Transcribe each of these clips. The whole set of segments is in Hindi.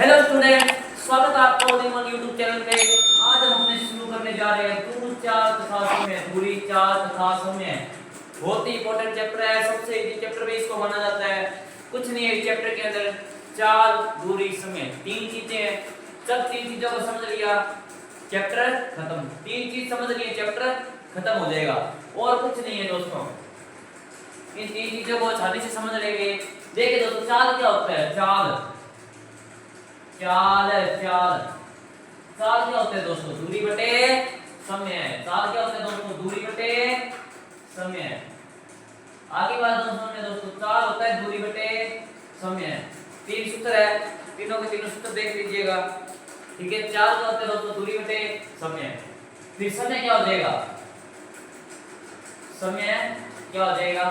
हेलो स्टूडेंट, स्वागत है आपका all in one YouTube channel पे। आज हम अपने शुरू करने जा रहे हैं दूर चाल तथा समय, दूरी चाल तथा समय। बहुत ही इंपॉर्टेंट चैप्टर है, सबसे इजी चैप्टर भी इसको माना जाता है। कुछ नहीं है इस चैप्टर के अंदर, चाल दूरी समय तीन चीजें हैं। जब तीन चीजों को समझ लिया चैप्टर खत्म। तीन चीज समझ लिए चैप्टर खत्म हो जाएगा और कुछ नहीं है दोस्तों। इन तीन चीजों को आसानी से समझ लेंगे। देखिए दोस्तों, चाल क्या होता है? चाल चाल चाल चाल क्या होता है दोस्तों? दूरी बटे समय। चाल क्या होता है दोस्तों? दूरी बटे समय। आगे बात दोस्तों, चाल होता है दूरी बटे समय। तीन सूत्र है, तीनों के तीनों सूत्र देख लीजिएगा। ठीक है, चाल क्या होता है दोस्तों? दूरी बटे समय। फिर समय क्या हो जाएगा? समय क्या हो जाएगा?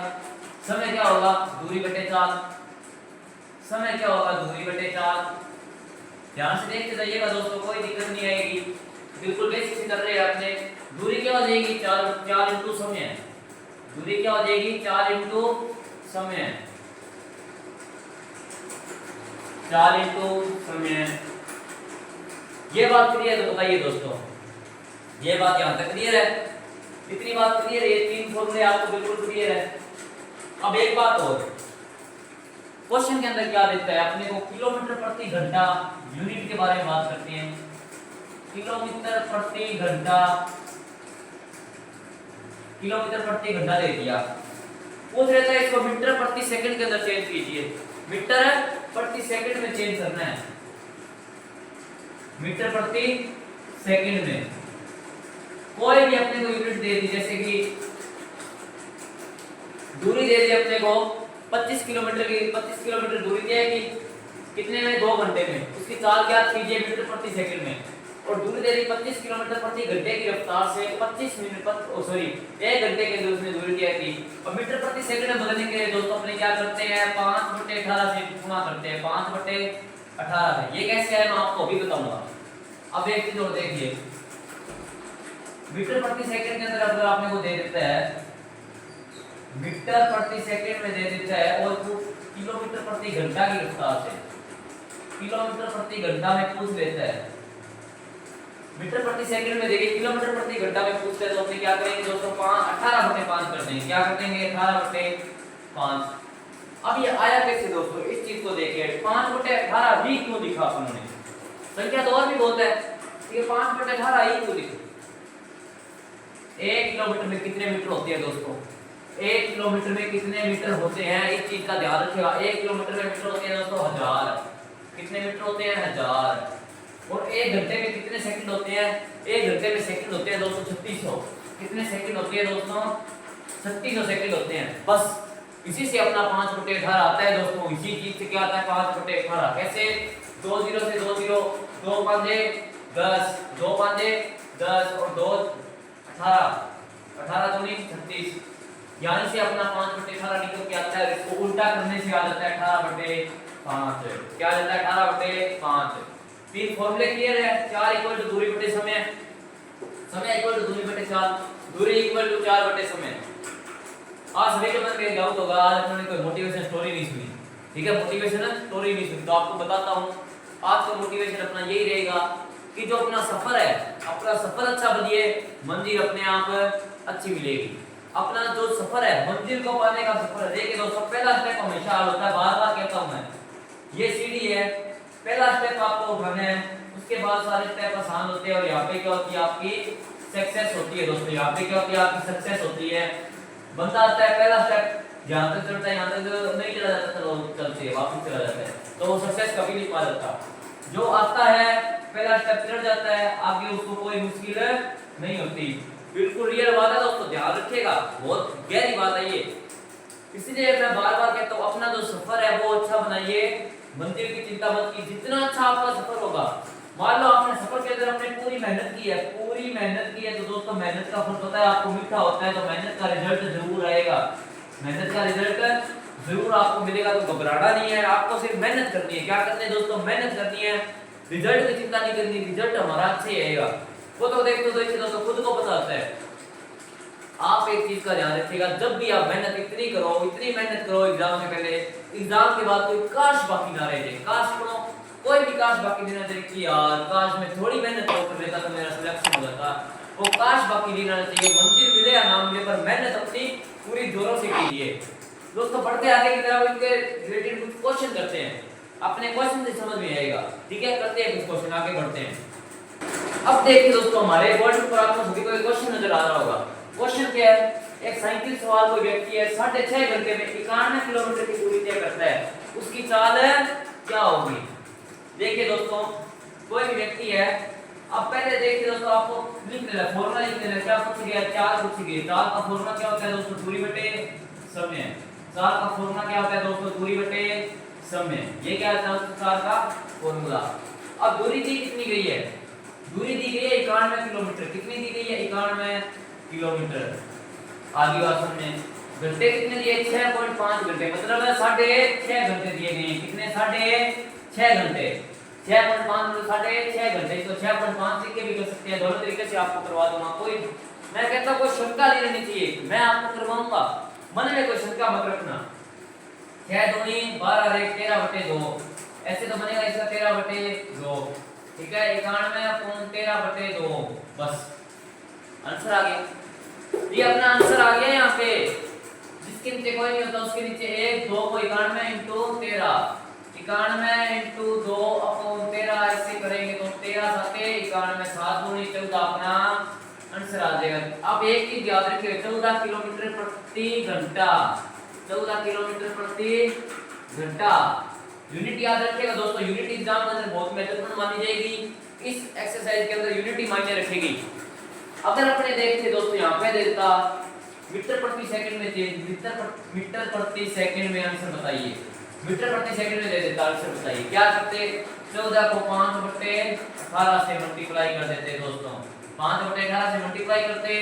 समय क्या होगा? दूरी बटे चाल। समय क्या होगा? दूरी बटे चाल। ध्यान से देखते जाइएगा दोस्तों, कोई दिक्कत नहीं आएगी, बिल्कुल बेसिक से कर रहे हैं आपने। दूरी क्या हो जाएगी? चाल इंटू समय। दूरी क्या हो जाएगी? चाल इंटू समय। चाल इंटू समय। ये बात क्लियर है? बताइए दोस्तों, ये बात यहां तक क्लियर है? इतनी बात क्लियर है? ये तीन फॉर्मूले आपको बिल्कुल क्लियर है? अब एक बात और, क्वेश्चन के अंदर क्या देता है अपने को? किलोमीटर प्रति घंटा यूनिट के बारे में बात करते हैं। किलोमीटर प्रति घंटा, किलोमीटर प्रति घंटा दे दिया। पूछ रहता है इसको मीटर प्रति सेकंड के अंदर चेंज कीजिए। मीटर प्रति सेकंड में चेंज करना है। मीटर प्रति सेकंड में कोई भी अपने को यूनिट दे दी, जैसे कि दूरी दे दी अपने को 25 किलोमीटर की। 25 किलोमीटर दूरी दी है कि कितने में? 2 घंटे में। उसकी चाल ज्ञात कीजिए मीटर प्रति सेकंड में। और दूरी दे दी 25 किलोमीटर प्रति घंटे की रफ्तार से 25 मिनट 1 घंटे के अंदर उसने दूरी दी थी। और मीटर प्रति सेकंड में बदलने के लिए दोस्तों अपने क्या करते हैं? 5/18 से गुणा करते हैं। 5/18 से। ये कैसे है मैं आपको अभी बताऊंगा। अब एक चीज और देखिए, मीटर प्रति सेकंड के अंदर अगर आपने को दे देता है मीटर प्रति सेकंड में दे देता है और किलोमीटर प्रति घंटा की रफ्तार से किलोमीटर प्रति घंटा में पूछ लेता है। मीटर प्रति सेकंड में देखिए, किलोमीटर प्रति घंटा में पूछते हैं तो अपने क्या करेंगे दोस्तों? 18/5 कर देंगे। क्या कर देंगे? 18/5। अब ये आया कैसे दोस्तों? इस चीज को देखिए, 5/18 ही क्यों लिखा उन्होंने? संख्या तो और भी बहुत है, ये 5/18 ही क्यों लिखा? 1 किलोमीटर में कितने मीटर होते हैं दोस्तों? 1 किलोमीटर में कितने मीटर होते हैं? इस चीज का ध्यान रखिएगा। 1 किलोमीटर में मीटर होते हैं दोस्तों 1000। कितने मीटर होते हैं? 1000। और 1 घंटे में कितने सेकंड होते हैं? 1 घंटे में सेकंड होते हैं दोस्तों 3600। कितने सेकंड होते हैं दोस्तों? 3600 सेकंड होते हैं। बस इसी से अपना 5/18 आता है दोस्तों। इसी चीज से क्या आता है? 5/18 कैसे? 2 0 से 2 0, 2 5 10, 2 5 10 और 2 18, 18 दूनी 36। यानी से अपना 5/18 निकल के आता है। इसको उल्टा करने से आ जाता है 18/5। क्या आ जाता है? 18/5। तीन फॉर्मूले क्लियर है? चाल इक्वल टू दूरी बटे समय, समय इक्वल टू दूरी बटे चाल, दूरी इक्वल टू चाल बटे समय। आज सभी के मन में डाउट होगा, आज हमने कोई मोटिवेशन स्टोरी नहीं सुनी। ठीक है, मोटिवेशन स्टोरी नहीं सुनी तो आपको बताता हूँ। आज का मोटिवेशन अपना यही रहेगा कि जो अपना सफर है, अपना सफर अच्छा बनिए, मंजिल अपने आप अच्छी मिलेगी। अपना जो सफर है, मंजिल को पाने का सफर है। देखिए दोस्तों, पहला स्टेप हमेशा होता है, बार बार कहता हूं मैं, ये सीढ़ी है, पहला स्टेप आपको उठाना है, उसके बाद सारे स्टेप आसान होते हैं। और यहाँ पे क्या होती है? आपकी सक्सेस होती है दोस्तों। यहाँ पे क्या होती है? आपकी सक्सेस होती है। बंदा आता है, पहला स्टेप जहाँ तक चढ़ता है, यहाँ तक नहीं चला जाता तो चलते है वापस चला जाता है, तो वो सक्सेस कभी नहीं पा जाता। जो आता है पहला स्टेप चढ़ जाता है, आगे उसको कोई मुश्किल नहीं होती। बिल्कुल रियल बात है दोस्तों, ध्यान रखिएगा, बहुत गहरी बात है ये। इसलिए मैं बार बार कहता हूँ, अपना जो सफर है वो अच्छा बनाइए, मंजिल की चिंता मत की। जितना अच्छा आपका सफर होगा, मान लो आपने सफर के अंदर अपने पूरी मेहनत की है, पूरी मेहनत की है, तो दोस्तों मेहनत का फल पता है आपको मीठा होता है। तो मेहनत का रिजल्ट जरूर आएगा, मेहनत का रिजल्ट जरूर आपको मिलेगा। तो घबराना नहीं है, आपको सिर्फ मेहनत करनी है। क्या करनी है दोस्तों? मेहनत करनी है, रिजल्ट की चिंता नहीं करनी। रिजल्ट हमारा अच्छा ही आएगा, वो तो देखते हो दोस्तों खुद को पता होता है। आप एक चीज का ध्यान रखिएगा, जब भी आप मेहनत इतनी मेहनत करो एग्जाम से पहले, एग्जाम के बाद कोई काश बाकी ना रह जाए। काश करो, कोई भी काश बाकी दिन देखिए यार, काश मैं थोड़ी मेहनत कर लेता तो मेरा सिलेक्शन हो जाता। वो काश बाकी दिन चाहिए, मंदिर मिले या ना मिले पर मेहनत अपनी पूरी जोरों से कीजिए। दोस्तों पढ़ते आगे की तरफ इनके रिलेटेड कुछ क्वेश्चन करते हैं, अपने क्वेश्चन से समझ में आएगा। ठीक है, करते हैं कुछ क्वेश्चन, आगे बढ़ते हैं। अब देखिए दोस्तों हमारे बोर्ड पर आपको सभी को एक क्वेश्चन नजर आ रहा होगा। क्वेश्चन क्या है, एक 37 सवाल कोई व्यक्ति है 6.5 घंटे में 91 किलोमीटर की दूरी तय करता है, उसकी चाल क्या होगी। देखिए दोस्तों कोई भी व्यक्ति है, अब पहले देखिए दोस्तों आपको लिख लेना, फॉर्मूला लिख लेना। क्या पूछ गया, चाल पूछ गई। चाल का फॉर्मूला क्या होता है दोस्तों, दूरी बटे समय। चाल का फॉर्मूला क्या होता है दोस्तों, दूरी बटे समय। ये क्या है चाल का फॉर्मूला। अब दूरी दी कितनी गई है, दूरी दी गई है 91 किलोमीटर। कितनी दी गई है, 91 किलोमीटर। आगे बात सुनिए, घंटे कितने दिए, 6.5 घंटे, मतलब 6.5 घंटे दिए गए हैं। कितने, 6.5 घंटे। 6.5 मतलब 6.5 घंटे, तो 6.5 तरीके भी कर सकते हैं, दोनों तरीके से आपको करवा दूंगा। कोई मैं कहता हूं कोई शंका नहीं रहनी चाहिए, मैं आपको करवाऊंगा, मन में कोई शंका मत रखना। 6 दूनी 12 रे 13/2, ऐसे तो बनेगा इसका 13/2। ठीक है, 91/13/2, बस आंसर आ गया। ये अपना आंसर आ गया यहाँ पे। जिसके नीचे कोई नहीं होता उसके नीचे 1 2 को 91 इंटू 13, 91 इंटू 2/13 ऐसे करेंगे तो 13 7 91 7 दूनी 14 अपना आंसर आ जाएगा। अब एक चीज याद रखिए, 14 किलोमीटर प्रति घंटा, 14 किलोमीटर प्रति घंटा। यूनिट याद रखिएगा दोस्तों, यूनिट एग्जाम के अंदर बहुत महत्वपूर्ण मानी जाएगी। इस एक्सरसाइज के अंदर यूनिट ही मायने रखेगी। अगर अपने देखते दोस्तों यहाँ पे देता मीटर प्रति सेकंड में, मीटर प्रति सेकंड में आंसर बताइए। मीटर प्रति सेकंड में दे देता आंसर बताइए। क्या करते, 14 को 5/18 से मल्टीप्लाई कर देते दोस्तों। 5/18 से मल्टीप्लाई करते,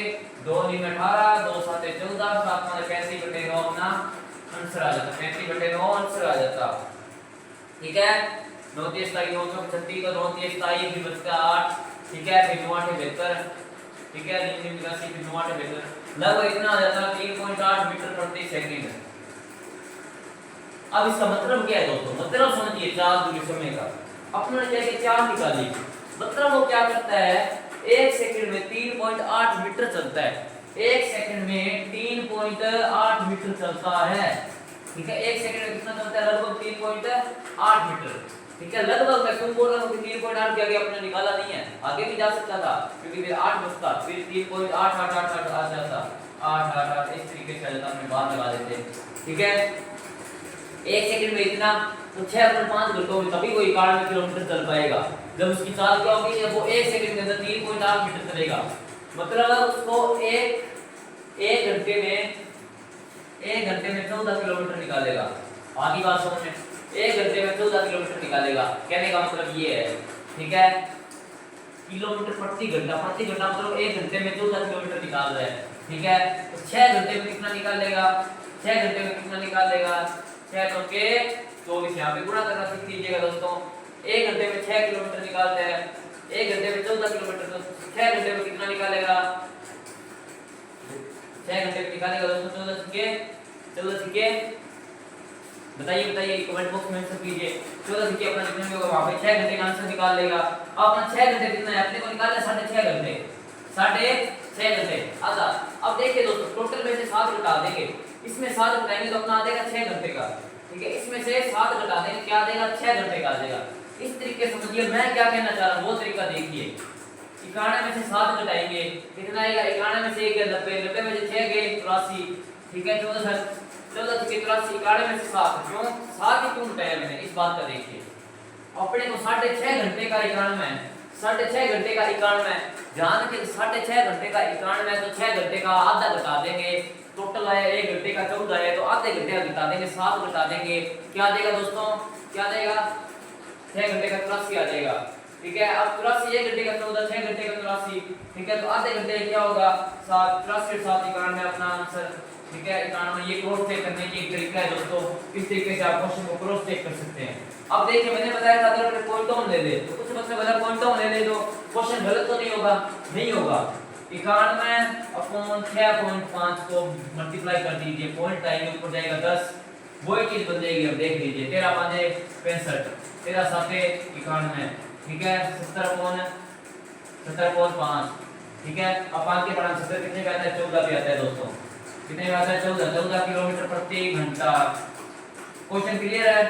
2 × 18, 2 × 7 14, 7 × 35/9 अपना आंसर आ जाता। 35/9 आंसर आ जाता। ठीक है, 9 3 9 36 का 9 3 27 फिर बचता 8। ठीक है, फिर 9 8 72। ठीक है, 3 3 82 फिर 9 8 72, लगभग इतना आ जाता 3.8 मीटर प्रति सेकंड। अब इसका मतलब क्या है दोस्तों, मतलब समझिए चाल दूरी समय का। अपने जैसे चाल निकाली, मतलब वो क्या करता है, 1 सेकंड में 3.8 मीटर चलता है। 1 सेकंड में 3.8 मीटर चलता है। ठीक है, 1 सेकंड में कितना चलता है, लगभग 3.8 मीटर। ठीक है, लगभग मैं क्यों बोल रहा हूँ कि 3.8 के आगे अपने निकाला नहीं है, आगे भी जा सकता था क्योंकि फिर 8 बचता, फिर 3.8 आ जाता, 8 इस तरीके से आ जाता, अपने बाहर लगा देते। ठीक है, 1 सेकंड में इतना, तो 6.5 घंटों में तभी वो 91 किलोमीटर चल पाएगा। जब उसकी चाल क्या होगी, जब वो 1 सेकंड के अंदर 3.8 मीटर चलेगा, मतलब उसको एक घंटे में 14 किलोमीटर निकालेगा। आगे बात समझ, 1 घंटे में 14 किलोमीटर निकालेगा। कहने का मतलब ये है। ठीक है, किलोमीटर प्रति घंटा मतलब 1 घंटे में 14 किलोमीटर निकाल रहा है। ठीक है, तो 6 घंटे में कितना निकालेगा, 6 घंटे में कितना निकालेगा, 6 तो के 24 यहाँ पे गुणा करना सीख लीजिएगा दोस्तों। 1 घंटे में 6 किलोमीटर निकालते हैं, 1 घंटे में 14 किलोमीटर, तो 6 घंटे में कितना निकालेगा, 6 घंटे में निकालेगा दोस्तों 14 के बताइए कमेंट बॉक्स में आंसर कीजिए। 14 के अपना जितना भी होगा वहां पे 6 घंटे का आंसर निकाल लेगा। अब अपना 6 घंटे कितना है, अपने को निकालना 6.5 घंटे, 6.5 घंटे आधा। अब देखिए दोस्तों टोटल में से 7 घटा देंगे, इसमें 7 घटाएंगे तो अपना आ जाएगा 6 घंटे का। ठीक है, इसमें से 7 घटा देंगे, क्या आ जाएगा, 6 घंटे का आ जाएगा। इस तरीके से समझिए मैं क्या कहना चाह रहा हूँ, वो तरीका देखिए। 91 में से 7 घटाएंगे, कितना आएगा, 91 में से 1 गया 90, 90 में से 6 गए 83। ठीक है, 14 के 83, 91 में से 7, क्यों 7 ही क्यों घटाया मैंने, इस बात का देखिए। अपने को 6.5 घंटे का 91, 6.5 घंटे का 91, ध्यान रखिए 6.5 घंटे का 91, तो 6 घंटे का आधा घटा देंगे, टोटल आया 1 घंटे का 14 है, तो आधे घंटे का घटा देंगे, 7 घटा देंगे, क्या देगा दोस्तों, क्या देगा, 6 घंटे का 83 आ जाएगा। ठीक है, अब 83 1 घंटे का 14, 6 घंटे का 83। ठीक है, तो आधे घंटे क्या होगा, 7, 83 7 91 अपना आंसर। ठीक है, 91 ये क्रॉस चेक करने की एक तरीका है दोस्तों, इस तरीके से आप क्वेश्चन को क्रॉस चेक कर सकते हैं। अब देखिए मैंने बताया था अगर अपने पॉइंट डाउन ले ले, तो कुछ बच्चे बता पॉइंट डाउन ले ले तो क्वेश्चन गलत तो नहीं होगा, नहीं होगा। 91 अपॉन 6.5 को मल्टीप्लाई कर दीजिए, पॉइंट आएंगे ऊपर जाएगा 10, वही चीज बन जाएगी। अब देख लीजिए 13 5 65, 13 7 91, ठीक है 70/5, ठीक है। अब 5 के बढ़ाने 70 कितने पे आता है, 14 पे आता है दोस्तों। कितने पे आता है, 14 किलोमीटर प्रति घंटा। क्वेश्चन क्लियर है,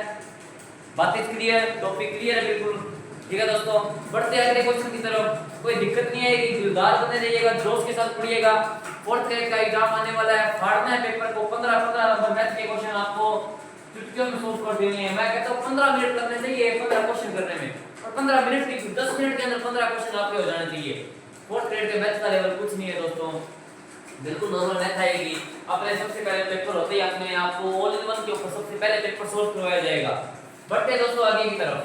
बातें क्लियर, टॉपिक क्लियर है बिल्कुल, ठीक है दोस्तों। बढ़ते हैं अगले क्वेश्चन की तरफ। कोई दिक्कत नहीं आएगी, दिलदार बने रहिएगा, जोश के साथ पढ़िएगा। फोर्थ ग्रेड का एग्जाम आने वाला है, फाड़ना है पेपर को। 15 नंबर मैथ के क्वेश्चन आपको चुटकियों में सोल्व कर देने हैं। मैं कहता हूं 15 मिनट लगने चाहिए 15 क्वेश्चन करने में, और 15 मिनट की 10 मिनट के अंदर 15 क्वेश्चन आपके हो जाने चाहिए। फोर्थ ग्रेड के मैथ का लेवल कुछ नहीं है दोस्तों, बिल्कुल नॉर्मल मैथ आएगी। अपने सबसे पहले पेपर होते ही अपने आपको ऑल इन वन के ऊपर सबसे पहले पेपर सोल्व करवाया जाएगा। बढ़ते हैं दोस्तों आगे की तरफ।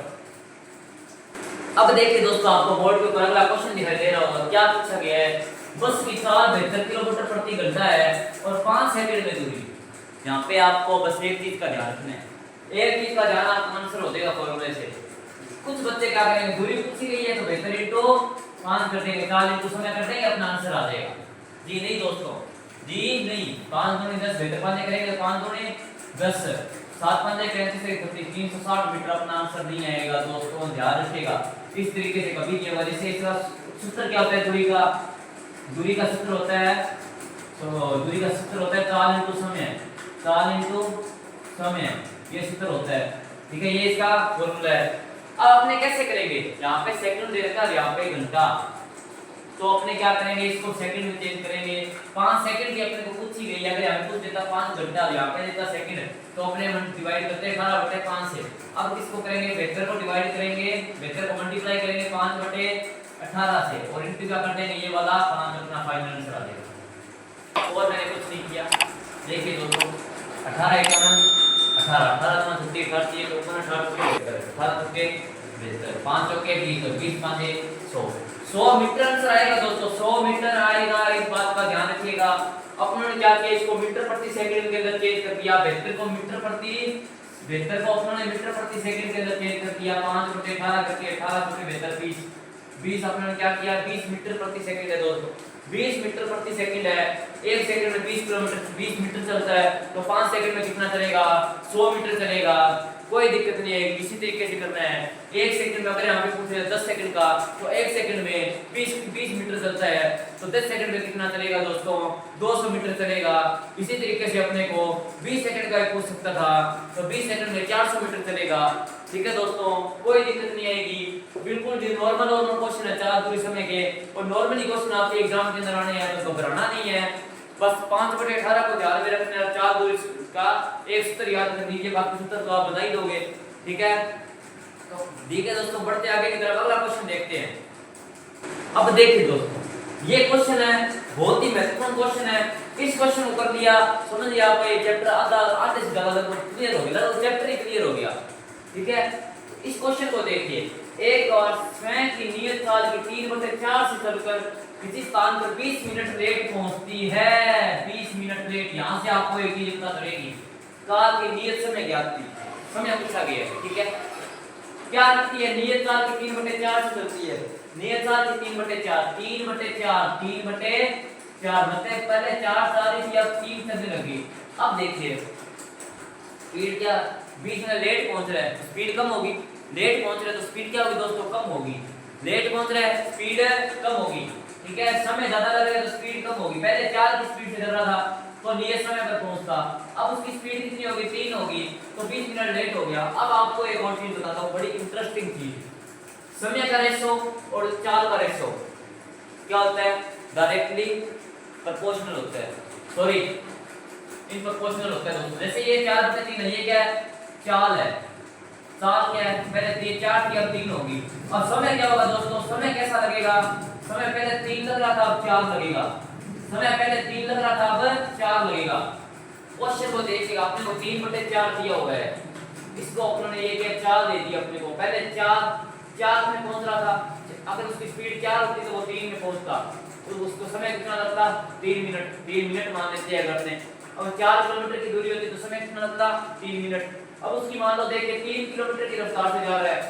अब देखिए दोस्तों, आपको बोर्ड के ऊपर अगला क्वेश्चन दिखाई दे रहा होगा। क्या पूछा गया है, बस की चाल 72 किलोमीटर प्रति घंटा है और 5 सेकंड में दूरी। यहाँ पे आपको बस एक चीज का ध्यान रखना है, एक चीज का ध्यान आपको आंसर हो जाएगा फॉर्मूले से। कुछ बच्चे क्या करेंगे, दूरी पूछी गई है तो 72 इंटू 5 कर देंगे, 4 इंटू समय कर देंगे, अपना आंसर आ जाएगा। जी नहीं दोस्तों, जी नहीं, 5 दूनी 10, 72 पांच करेंगे 5 दूनी 10, 7 पंजे 35 से 360 मीटर, अपना आंसर नहीं आएगा दोस्तों, ध्यान रखिएगा। इस तरीके से कभी नहीं होगा। जैसे इसका सूत्र क्या होता है, दूरी का सूत्र होता है, तो दूरी का सूत्र होता है 4 इंटू समय, 4 इंटू समय, ये सूत्र होता है, ठीक है, ये इसका फॉर्मूला है। अब अपने कैसे करेंगे, यहाँ पे सेकंड दे रखा है, यहाँ पे घंटा, तो अपने क्या करेंगे, इसको सेकंड में चेंज करेंगे। 5 सेकंड की अपने को पूछी गई, अगर हमें पूछ देता 5 घंटा, यहाँ पे देता सेकंड, तो अपने हम डिवाइड करते हैं 18/5 से। अब किसको करेंगे, 72 को डिवाइड करेंगे, 72 को मल्टीप्लाई करेंगे 5/18 से, और इनटू क्या कर देंगे, ये वाला 5, अपना फाइनल आंसर आ जाएगा। और मैंने कुछ नहीं किया, देखिए दोस्तों, 18 51 18 18 ना 30 30 तो 18 के 5 चौके 20 20 5 100 मीटर आंसर आएगा दोस्तों, 100 मीटर आएगा। इस बात का ध्यान रखिएगा। अपने क्या किया, इसको मीटर प्रति सेकंड के अंदर चेंज कर दिया, 72 को मीटर प्रति 72 को अपने मीटर प्रति सेकंड के अंदर चेंज कर दिया, 5/18 करके 18 × 72 20 अपने क्या किया, 20 मीटर प्रति सेकंड है दोस्तों, 20 मीटर प्रति सेकंड है। 1 सेकंड में 20 किलोमीटर 20 मीटर चलता है, तो 5 सेकंड में कितना चलेगा, 100 मीटर चलेगा। कोई दिक्कत नहीं है, इसी तरीके से करना है। 1 सेकंड में अगर यहाँ पे पूछ रहे हैं 10 सेकंड का, तो 1 सेकंड में 20 मीटर चलता है, तो 10 सेकंड में कितना चलेगा दोस्तों, 200 मीटर चलेगा। इसी तरीके से अपने को 20 सेकंड का पूछ सकता था, तो 20 सेकंड में 400 मीटर चलेगा, ठीक है दोस्तों, कोई दिक्कत नहीं आएगी। बिल्कुल नॉर्मल क्वेश्चन है, 4 दूरी समय के, और नॉर्मली क्वेश्चन आपके एग्जाम के अंदर आने हैं, तो घबराना नहीं है। बस 5/18 को ध्यान में रखना है, 4 दूरी का एक सूत्र याद कर लीजिए, बाकी सूत्र तो आप बता ही दोगे, ठीक है। तो ठीक है दोस्तों, बढ़ते आगे की तरफ, अगला क्वेश्चन देखते हैं। अब देखिए दोस्तों, ये क्वेश्चन है, बहुत ही महत्वपूर्ण क्वेश्चन है। इस क्वेश्चन को कर लिया, समझ लिया आप, ये चैप्टर आधे से ज्यादा लगभग क्लियर हो गया, चैप्टर ही क्लियर हो गया, ठीक है। इस क्वेश्चन को देखिए, एक और स्वयं की नियत काल की 3/4 से चलकर किसी स्थान पर 20 मिनट लेट पहुंचती है, 20 मिनट लेट। यहां से आपको एक चीज पता चलेगी, काल की नियत समय ज्ञात की, समय पूछा गया है, ठीक है। क्या करती है, नियत काल की 3/4 से चलती है, नियत काल की 3/4 3/4 मतलब पहले 4 तारीख या 3 चलने लगी। अब देखिए स्पीड क्या, बीच में लेट पहुंच रहा है, स्पीड कम होगी, लेट पहुंच रहा है तो स्पीड क्या होगी दोस्तों, कम होगी। लेट पहुंच रहा है, स्पीड कम होगी, ठीक है। समय ज्यादा लगेगा तो स्पीड कम होगी। पहले 4 की स्पीड से चल रहा था तो नियत समय पर पहुंचता, अब उसकी स्पीड कितनी होगी, 3 होगी, तो 20 मिनट लेट हो गया। अब आपको एक और चीज बताता हूं, बड़ी इंटरेस्टिंग चीज, समय का रेशो और चाल का रेशो क्या होता है, डायरेक्टली प्रोपोर्शनल होता है, सॉरी इन प्रोपोर्शनल होता है दोस्तों। जैसे ये 4/3 है, ये क्या है, चाल है, चाल क्या है, पहले 4 थी अब 3 होगी। और समय क्या होगा दोस्तों, समय कैसा लगेगा, समय पहले 3 लग रहा था अब 4 लगेगा, समय पहले 3 लग रहा था अब 4 लगेगा। क्वेश्चन को देखिएगा, आपने को 3/4 दिया हुआ है, इसको अपने ये क्या 4 दे दिया अपने को, पहले 4 में पहुंच रहा था, अगर उसकी स्पीड 4 होती तो वो 3 में पहुंचता, तो उसको समय कितना लगता, 3 मिनट मान लेते हैं अगर ने। अब 4 किलोमीटर की दूरी होती तो समय कितना लगता, 3 मिनट। अब उसकी मान लो देखिए 3 किलोमीटर की रफ्तार से जा रहा है,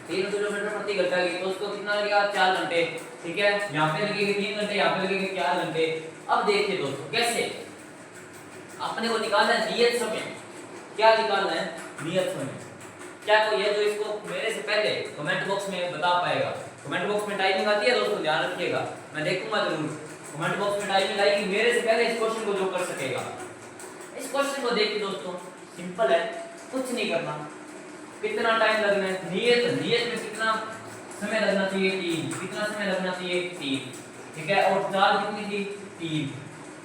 3 किलोमीटर प्रति घंटा की, तो उसको कितना लगेगा, 4 घंटे, ठीक है। यहाँ पे लगेंगे 3 घंटे, यहाँ पे लगेंगे 4 घंटे। अब देखिए दोस्तों कैसे अपने को निकालना है नियत समय, क्या निकालना है, नियत समय। क्या कोई है जो इसको मेरे से पहले कमेंट बॉक्स में बता पाएगा? कमेंट बॉक्स में टाइमिंग आती है दोस्तों, ध्यान रखिएगा, मैं देखूंगा जरूर। कमेंट बॉक्स में टाइमिंग आएगी, मेरे से पहले इस क्वेश्चन को जो कर सकेगा। इस क्वेश्चन को देखिए दोस्तों, सिंपल है, कुछ नहीं करना। कितना टाइम लगना है, नियत में कितना समय लगना चाहिए, 3। कितना समय लगना चाहिए, 3, ठीक है। और चाल कितनी थी, 3,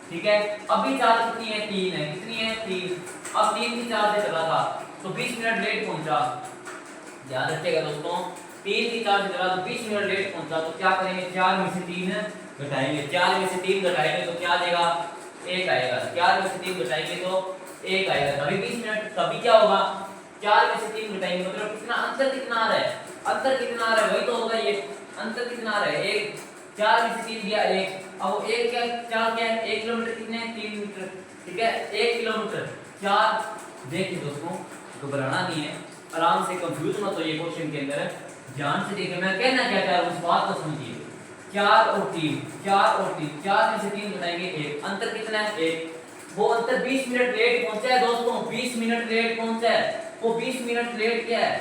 ठीक है। अभी चाल कितनी है, 3 है, कितनी है, 3। अब 3 की चाल से चला था तो 20 मिनट लेट पहुंचा। ध्यान रखिएगा दोस्तों, 3 की चाल से चला तो 20 मिनट लेट पहुंचा, तो क्या करेंगे, 4 में से 3 घटाएंगे। 4 में से 3 घटाएंगे तो क्या आएगा, 1 आएगा। 4 में से 3 घटाएंगे तो 1 आएगा, तभी 20 मिनट। तभी क्या होगा, 4 में से 3 घटाएंगे मतलब कितना अंतर, कितना आ रहा है, अंतर कितना आ रहा है, वही तो होगा ये अंतर। कितना आ रहा है, 1। 4 में से 3 गया 1। अब 1 क्या, 4 क्या है, 1 किलोमीटर कितने हैं, 3 मीटर, ठीक है। 1 किलोमीटर 4। देखिए दोस्तों, घबराना नहीं है, आराम से, कंफ्यूज मत होइए क्वेश्चन के अंदर, ध्यान से देखिए मैं कहना क्या चाह रहा हूं, उस बात को समझिए। 4 और 3, 4 और 3, 4 में से 3 घटाएंगे 1, अंतर कितना है, 1। वो अंतर 20 मिनट लेट पहुंचा है दोस्तों, 20 मिनट लेट पहुंचा है। वो 20 मिनट लेट क्या है,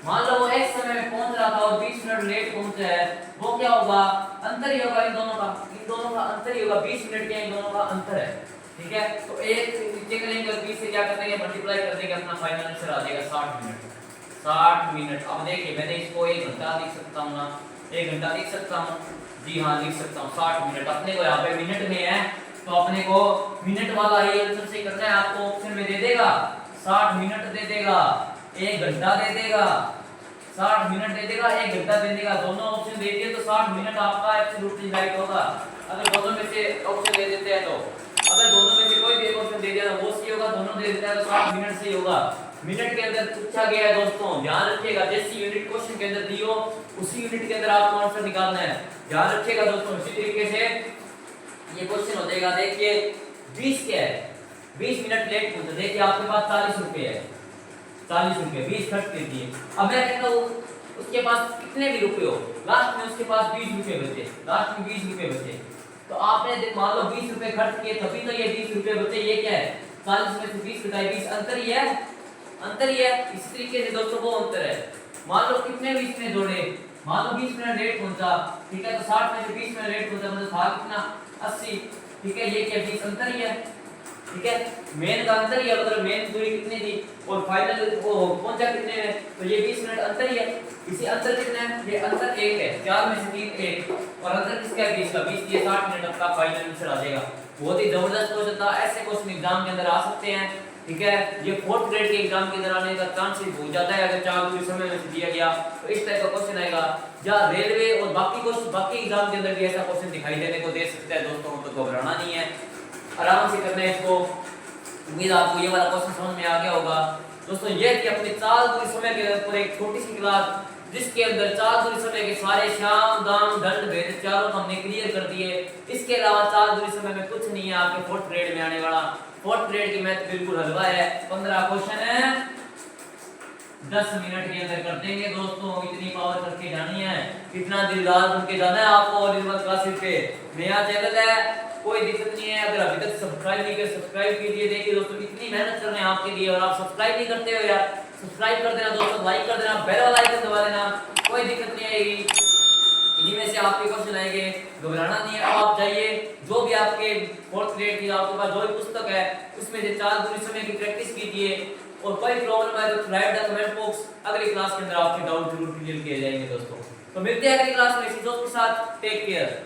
मान लो वो एक समय में पहुंच रहा था और 20 मिनट लेट पहुंचा है, वो क्या होगा, अंतर ही होगा इन दोनों का अंतर ही होगा। 20 मिनट क्या इन दोनों का अंतर है, ठीक है। तो एक नीचे करेंगे और 20 से क्या कर देंगे, मल्टीप्लाई कर देंगे, अपना फाइनल आंसर आ जाएगा 60 मिनट। 60 मिनट। अब देखिए मैंने इसको 1 घंटा लिख सकता हूं ना, 1 घंटा लिख सकता हूं, जी हां लिख सकता हूं। 60 मिनट अपने को यहाँ पे मिनट में है, तो अपने को मिनट वाला ही आंसर से करना है। आपको ऑप्शन में दे देगा 60 मिनट दे देगा, 1 घंटा दे देगा, 60 मिनट दे देगा, 1 घंटा दे देगा। दोनों ऑप्शन दे दिए तो 60 मिनट आपका एब्सोल्युटली राइट होगा। अगर दोनों में से ऑप्शन दे देते हैं तो, अगर दोनों में से कोई भी एक ऑप्शन दे दिया तो वो सही होगा, दोनों दे देता है तो 60 मिनट सही होगा। मिनट के अंदर पूछा गया है दोस्तों, ध्यान रखिएगा, जैसी यूनिट क्वेश्चन के अंदर दी हो उसी यूनिट के अंदर आपको आंसर निकालना है। ध्यान रखिएगा दोस्तों, इसी तरीके से ये क्वेश्चन हो जाएगा। देखिए 20 क्या है, 20 मिनट लेट पहुंचा। देखिए आपके पास 40 रुपए है, 40 रुपए 20 खर्च कर दिए। अब मैं कहता हूँ उसके पास कितने भी रुपए हो, लास्ट में उसके पास 20 रुपए बचे, लास्ट में 20 रुपए बचे। तो आपने मान लो 20 रुपए खर्च किए, तभी तो ये 20 रुपए बचे। ये क्या है, 40 में से 20 घटाए 20, अंतर ही है, अंतर ही है। इसी तरीके से दोस्तों वो अंतर है। मान लो कितने 20 में जोड़े, मान लो 20 मिनट लेट पहुंचा, ठीक है। तो 60 में से 20 मिनट लेट पहुंचा मतलब था कितना, 80, ठीक है। ये क्या 20 अंतर ही है, ठीक है। मेन का अंतर ही है, मतलब मेन दूरी कितनी थी और फाइनल वो पहुंचा कितने में, तो ये 20 मिनट अंतर ही है। इसी अंतर कितना है, ये अंतर 1 है, 4 में से 3 1, और अंतर किसका है, 20 का। 20 ये 60 मिनट आपका फाइनल आंसर आ जाएगा। बहुत ही जबरदस्त क्वेश्चन था, ऐसे क्वेश्चन एग्जाम के अंदर आ सकते हैं, ठीक है। ये 4th ग्रेड के एग्जाम के अंदर आने का चांसेस बहुत ज्यादा है, अगर 4 दूरी समय में से दिया गया तो इस टाइप का क्वेश्चन आएगा। या रेलवे और बाकी क्वेश्चन, बाकी एग्जाम के अंदर भी ऐसा क्वेश्चन दिखाई देने को दे सकता है दोस्तों, तो घबराना नहीं है, आराम से करना है इसको। उम्मीद आपको ये वाला क्वेश्चन समझ में आ गया होगा दोस्तों। ये कि अपने 4 दूरी समय के ऊपर एक छोटी सी क्लास, जिसके अंदर 4 दूरी समय के सारे श्याम दाम दंड भेद चारों को हमने क्लियर कर दिए। इसके अलावा 4 दूरी समय में कुछ नहीं है आपके 4th ग्रेड में आने वाला। 4th ग्रेड की मैथ बिल्कुल हलवा है, 15 क्वेश्चन है, 10 मिनट के अंदर कर देंगे दोस्तों। इतनी पावर करके जानी है, इतना दिलदार बन के जाना है आपको। और इस क्लासेस पे नया चैनल है, कोई दिक्कत नहीं है। अगर अभी तक सब्सक्राइब नहीं किया सब्सक्राइब कीजिए। देखिए दोस्तों इतनी मेहनत कर रहे हैं आपके लिए और आप सब्सक्राइब नहीं करते हो यार, सब्सक्राइब कर देना दोस्तों, लाइक कर देना, बेल वाला आइकन दबा देना, कोई दिक्कत नहीं आएगी। इन्हीं में से आपके क्वेश्चन आएंगे, घबराना नहीं है। अब आप जाइए, जो भी आपके 4th ग्रेड की आपके पास जो भी पुस्तक है उसमें से 4 दूरी समय की प्रैक्टिस कीजिए। और कोई प्रॉब्लम है तो राइट द कमेंट बॉक्स, अगली क्लास के अंदर आपके डाउट जरूर क्लियर किए जाएंगे दोस्तों। तो मिलते हैं अगली क्लास में इसी दोस्त के साथ, टेक केयर।